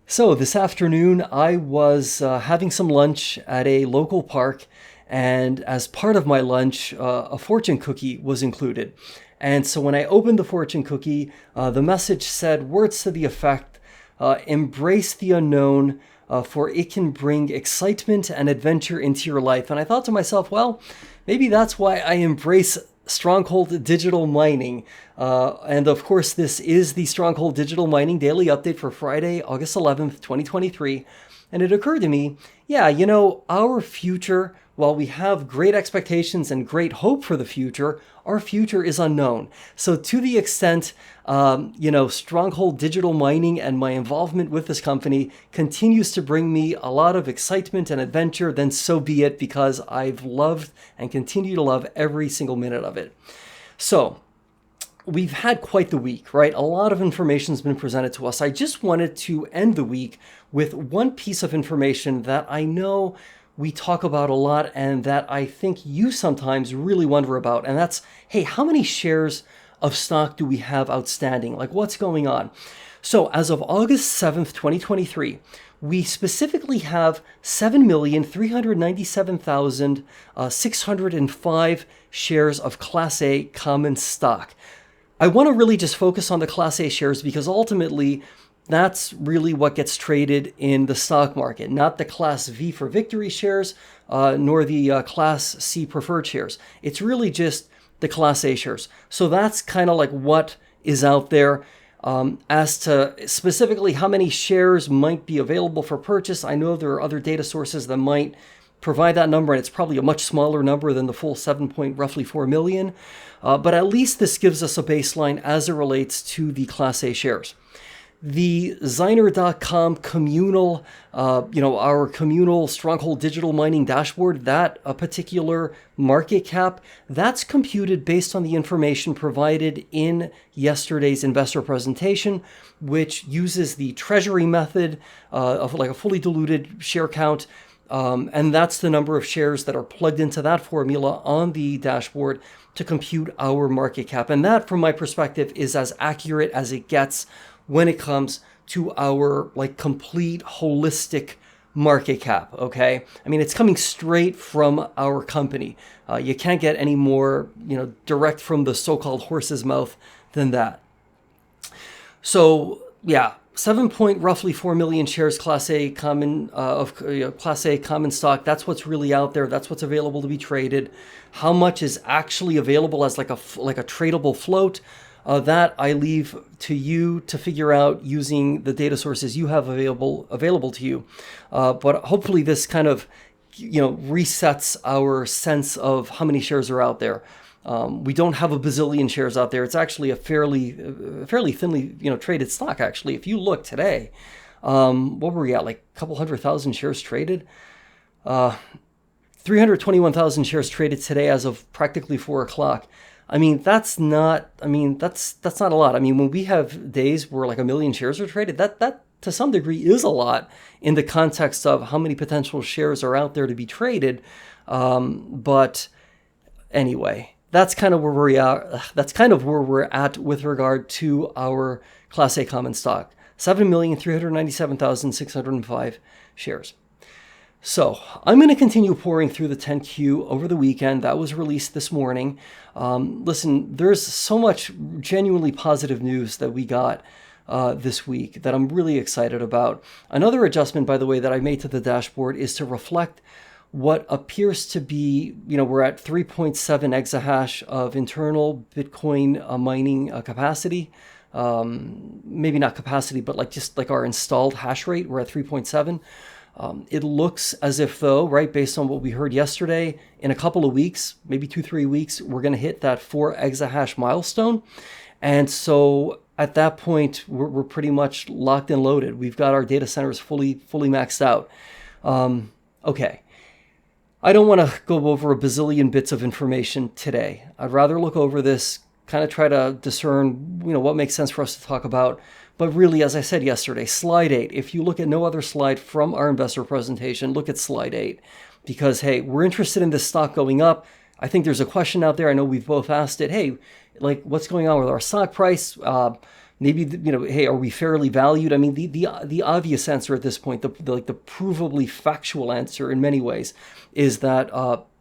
So this afternoon, I was having some lunch at a local park, and as part of my lunch, a fortune cookie was included. And so when I opened the fortune cookie, the message said words to the effect, embrace the unknown, for it can bring excitement and adventure into your life. And I thought to myself, well, maybe that's why I embrace Stronghold Digital Mining. And of course, this is the Stronghold Digital Mining Daily Update for Friday, August 11th, 2023. And it occurred to me, yeah, our future, while we have great expectations and great hope for the future, our future is unknown. So to the extent, Stronghold Digital Mining and my involvement with this company continues to bring me a lot of excitement and adventure, then so be it, because I've loved and continue to love every single minute of it. So we've had quite the week, right? A lot of information has been presented to us. I just wanted to end the week with one piece of information that I know we talk about a lot and that I think you sometimes really wonder about. And that's, hey, how many shares of stock do we have outstanding? Like, what's going on? So as of August 7th, 2023, we specifically have 7,397,605 shares of Class A common stock. I want to really just focus on the Class A shares because ultimately that's really what gets traded in the stock market, not the Class V for Victory shares, nor the Class C preferred shares. It's really just the Class A shares. So that's kind of like what is out there. As to specifically how many shares might be available for purchase, I know there are other data sources that might provide that number, and it's probably a much smaller number than the full 7.4 million. But at least this gives us a baseline as it relates to the Class A shares. The Ziner.com communal, our communal Stronghold Digital Mining dashboard, that a particular market cap, that's computed based on the information provided in yesterday's investor presentation, which uses the treasury method of like a fully diluted share count. And that's the number of shares that are plugged into that formula on the dashboard to compute our market cap. And that, from my perspective, is as accurate as it gets when it comes to our like complete holistic market cap. Okay. I mean, it's coming straight from our company. You can't get any more, direct from the so-called horse's mouth than that. So yeah, 7.4 million shares Class A common Class A common stock. That's what's really out there. That's what's available to be traded. How much is actually available as like a tradable float? That I leave to you to figure out using the data sources you have available to you. But hopefully this kind of resets our sense of how many shares are out there. We don't have a bazillion shares out there. It's actually a fairly thinly traded stock. Actually, if you look today, what were we at? Like a couple 100,000 shares traded. 321,000 shares traded today as of practically 4 o'clock. I mean, that's not a lot. I mean, when we have days where like 1 million shares are traded, that to some degree is a lot in the context of how many potential shares are out there to be traded. But anyway, that's kind of where we're at. That's kind of where we're at with regard to our Class A common stock, 7,397,605 shares. So I'm going to continue pouring through the 10Q over the weekend. That was released this morning. Listen, there's so much genuinely positive news that we got this week that I'm really excited about. Another adjustment, by the way, that I made to the dashboard is to reflect what appears to be, we're at 3.7 exahash of internal Bitcoin mining capacity. Maybe not capacity, but just our installed hash rate, we're at 3.7. It looks as if though, right, based on what we heard yesterday, in a couple of weeks, maybe 2-3 weeks, we're going to hit that 4 exahash milestone. And so at that point, we're pretty much locked and loaded. We've got our data centers fully maxed out. Okay. I don't want to go over a bazillion bits of information today. I'd rather look over this, kind of try to discern, what makes sense for us to talk about. But really, as I said yesterday, slide 8, if you look at no other slide from our investor presentation, look at slide 8. Because, hey, we're interested in this stock going up. I think there's a question out there. I know we've both asked it. Hey, what's going on with our stock price? Maybe, hey, are we fairly valued? I mean, the obvious answer at this point, the provably factual answer in many ways, is that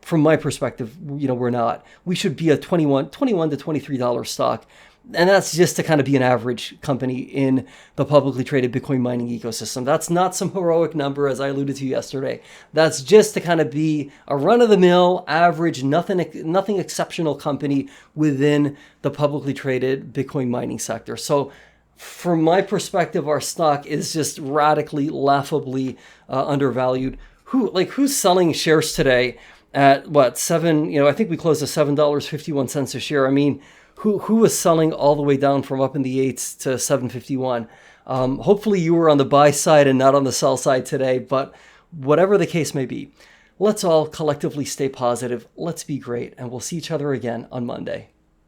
from my perspective, we're not. We should be a $21 to $23 stock. And that's just to kind of be an average company in the publicly traded Bitcoin mining ecosystem. That's not some heroic number, as I alluded to yesterday. That's just to kind of be a run-of-the-mill, average, nothing exceptional company within the publicly traded Bitcoin mining sector. So from my perspective, our stock is just radically, laughably undervalued. Who's selling shares today at what, I think we closed at $7.51 a share. I mean, who was selling all the way down from up in the 8s to 751? Hopefully you were on the buy side and not on the sell side today, but whatever the case may be, let's all collectively stay positive. Let's be great, and we'll see each other again on Monday.